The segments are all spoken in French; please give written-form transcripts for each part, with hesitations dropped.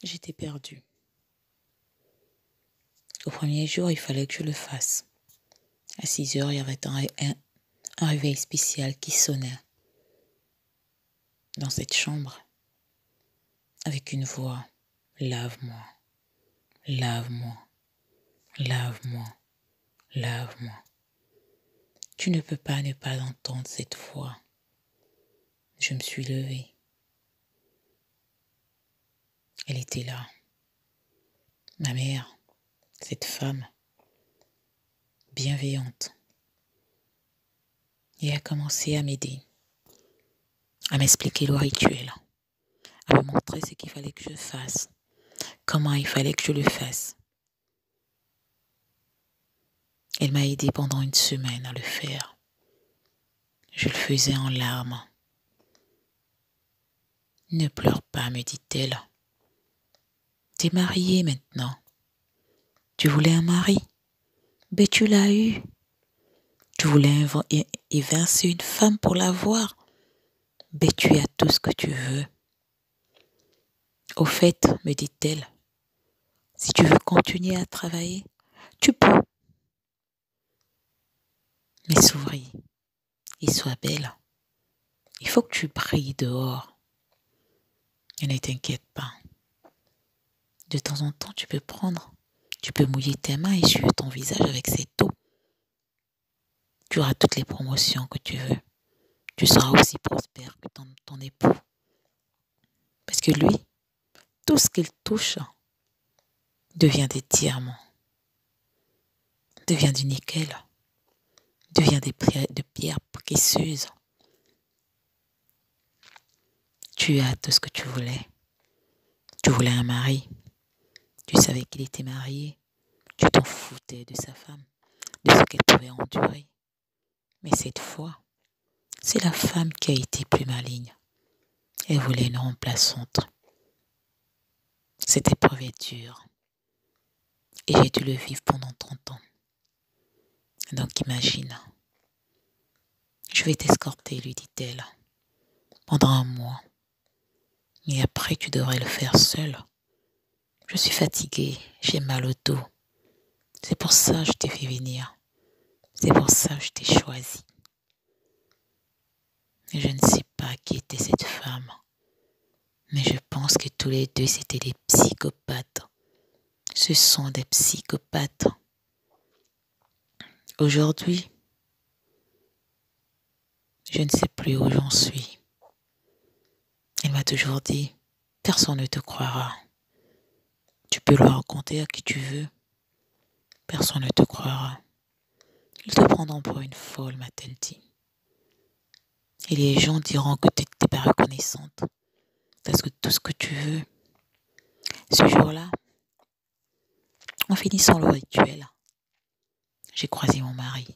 J'étais perdue. Au premier jour, il fallait que je le fasse. À 6 heures, il y avait un réveil spécial qui sonnait dans cette chambre avec une voix. Lave-moi, lave-moi, lave-moi, lave-moi. Tu ne peux pas ne pas entendre cette voix. Je me suis levée. Elle était là. Ma mère, cette femme bienveillante. Et a commencé à m'aider, à m'expliquer le rituel, à me montrer ce qu'il fallait que je fasse, comment il fallait que je le fasse. Elle m'a aidé pendant une semaine à le faire. Je le faisais en larmes. Ne pleure pas, me dit-elle. T'es mariée maintenant. Tu voulais un mari? Ben tu l'as eu. Tu voulais évincer une femme pour l'avoir? Ben tu as tout ce que tu veux. Au fait, me dit-elle, si tu veux continuer à travailler, tu peux. Mais souris et sois belle. Il faut que tu brilles dehors. Et ne t'inquiète pas. De temps en temps, tu peux mouiller tes mains et essuyer ton visage avec cette eau. Tu auras toutes les promotions que tu veux. Tu seras aussi prospère que ton époux. Parce que lui, tout ce qu'il touche devient des diamants, devient du nickel, devient de pierres précieuses. Tu as tout ce que tu voulais. Tu voulais un mari. Tu savais qu'il était marié. Tu t'en foutais de sa femme, de ce qu'elle pouvait endurer. Mais cette fois, c'est la femme qui a été plus maligne. Elle voulait une remplaçante. Cette épreuve est dure. Et j'ai dû le vivre pendant 30 ans. Donc imagine. Je vais t'escorter, lui dit-elle, pendant un mois. Et après, tu devrais le faire seul. Je suis fatiguée, j'ai mal au dos. C'est pour ça que je t'ai fait venir. C'est pour ça que je t'ai choisi. Et je ne sais pas qui était cette femme. Mais je pense que tous les deux, c'étaient des psychopathes. Ce sont des psychopathes. Aujourd'hui, je ne sais plus où j'en suis. Elle m'a toujours dit, personne ne te croira. Tu peux le raconter à qui tu veux. Personne ne te croira. Ils te prendront pour une folle, m'a-t-elle dit. Et les gens diront que tu n'es pas reconnaissante. Parce que tout ce que tu veux. Ce jour-là, en finissant le rituel, j'ai croisé mon mari.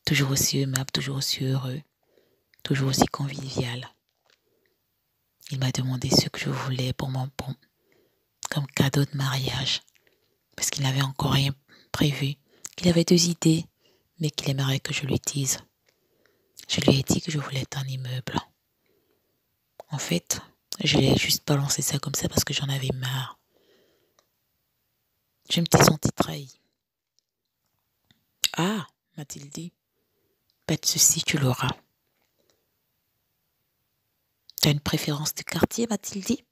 Toujours aussi aimable, toujours aussi heureux, toujours aussi convivial. Il m'a demandé ce que je voulais pour comme cadeau de mariage. Parce qu'il n'avait encore rien prévu. Qu'il avait 2 idées, mais qu'il aimerait que je lui dise. Je lui ai dit que je voulais un immeuble. En fait, je lui ai juste balancé ça comme ça parce que j'en avais marre. Je me suis sentie trahie. Ah, m'a-t-il dit. Pas de souci, tu l'auras. T'as une préférence de quartier, m'a-t-il dit.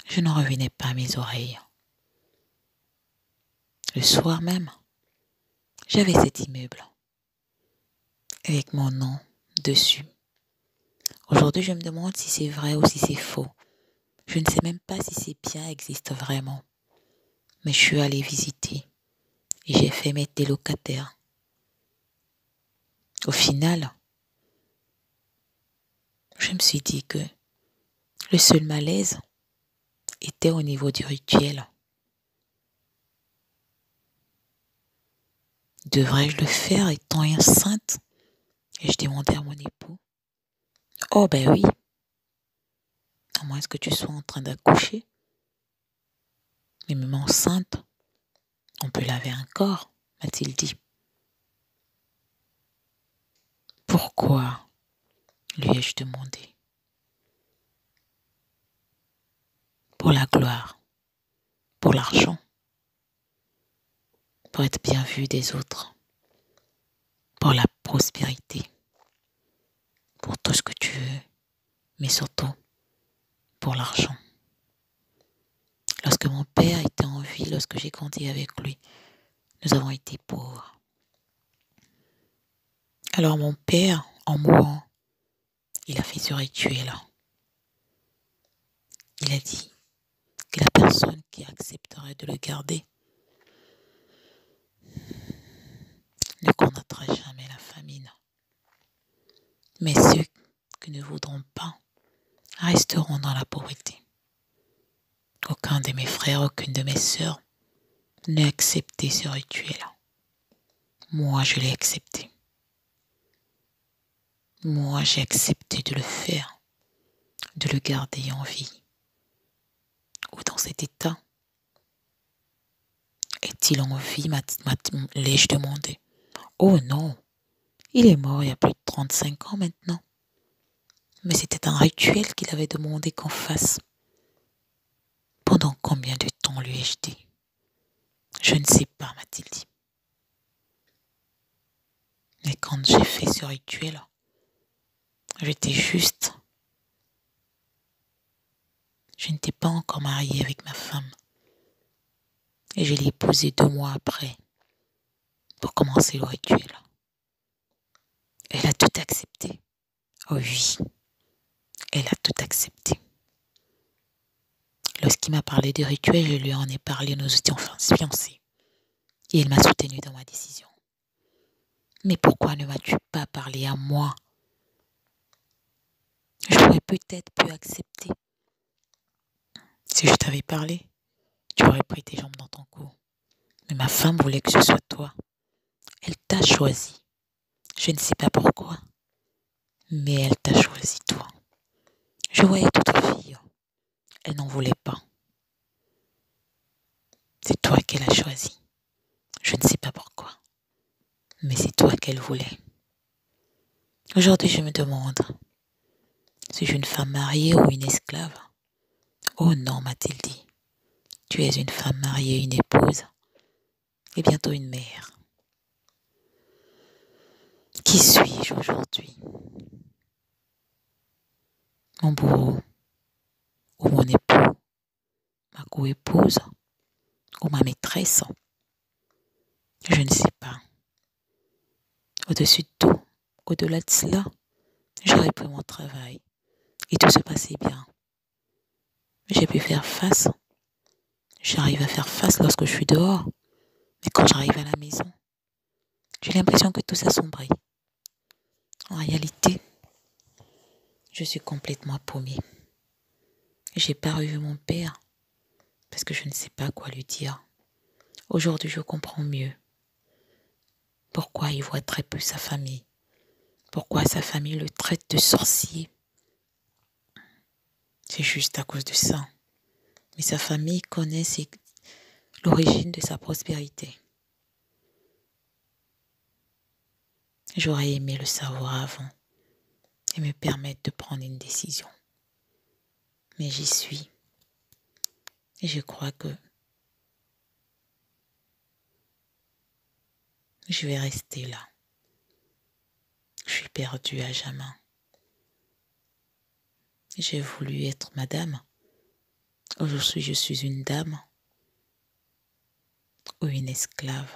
Je n'en revenais pas à mes oreilles. Le soir même, j'avais cet immeuble avec mon nom dessus. Aujourd'hui, je me demande si c'est vrai ou si c'est faux. Je ne sais même pas si ces biens existent vraiment. Mais je suis allée visiter et j'ai fait mettre des locataires. Au final, je me suis dit que le seul malaise était au niveau du rituel. Devrais-je le faire étant enceinte? Et je demandais à mon époux. Oh ben oui, à moins que tu sois en train d'accoucher. Mais même enceinte, on peut laver un corps, m'a-t-il dit. Pourquoi? Lui ai-je demandé. pour la gloire, pour l'argent, pour être bien vu des autres, pour la prospérité, pour tout ce que tu veux, mais surtout pour l'argent. Lorsque mon père était en vie, lorsque j'ai grandi avec lui, nous avons été pauvres. Alors mon père, en mourant, il a fait ce rituel-là. Il a dit que la personne qui accepterait de le garder ne connaîtra jamais la famine. Mais ceux qui ne voudront pas resteront dans la pauvreté. Aucun de mes frères, aucune de mes sœurs n'a accepté ce rituel. Moi, je l'ai accepté. Moi, j'ai accepté de le faire, de le garder en vie. Ou dans cet état, est-il en vie, l'ai-je demandé. Oh non, il est mort il y a plus de 35 ans maintenant. Mais c'était un rituel qu'il avait demandé qu'on fasse. Pendant combien de temps lui ai-je dit? Je ne sais pas, m'a-t-il dit. Mais quand j'ai fait ce rituel, j'étais juste. Je n'étais pas encore mariée avec ma femme. Et je l'ai épousée 2 mois après pour commencer le rituel. Elle a tout accepté. Oh oui, elle a tout accepté. Lorsqu'il m'a parlé du rituel, je lui en ai parlé, nous étions fiancés. Et elle m'a soutenue dans ma décision. Mais pourquoi ne m'as-tu pas parlé à moi? J'aurais peut-être pu accepter. Si je t'avais parlé, tu aurais pris tes jambes dans ton cou. Mais ma femme voulait que ce soit toi. Elle t'a choisi. Je ne sais pas pourquoi, mais elle t'a choisi toi. Je voyais d'autres filles. Elle n'en voulait pas. C'est toi qu'elle a choisi. Je ne sais pas pourquoi, mais c'est toi qu'elle voulait. Aujourd'hui, je me demande, suis-je une femme mariée ou une esclave? Oh non, m'a-t-il dit. Tu es une femme mariée, une épouse, et bientôt une mère. Qui suis-je aujourd'hui? Mon bourreau, ou mon époux, ma co-épouse, ou ma maîtresse? Je ne sais pas. Au-dessus de tout, au-delà de cela, j'ai repris mon travail et tout se passait bien. J'ai pu faire face. J'arrive à faire face lorsque je suis dehors, mais quand j'arrive à la maison, j'ai l'impression que tout s'assombrit. En réalité, je suis complètement paumée. J'ai pas revu mon père parce que je ne sais pas quoi lui dire. Aujourd'hui, je comprends mieux pourquoi il voit très peu sa famille, pourquoi sa famille le traite de sorcier. C'est juste à cause de ça. Mais sa famille connaît l'origine de sa prospérité. J'aurais aimé le savoir avant et me permettre de prendre une décision. Mais j'y suis. Et je crois que je vais rester là. Je suis perdue à jamais. J'ai voulu être madame. Aujourd'hui, je suis une dame ou une esclave.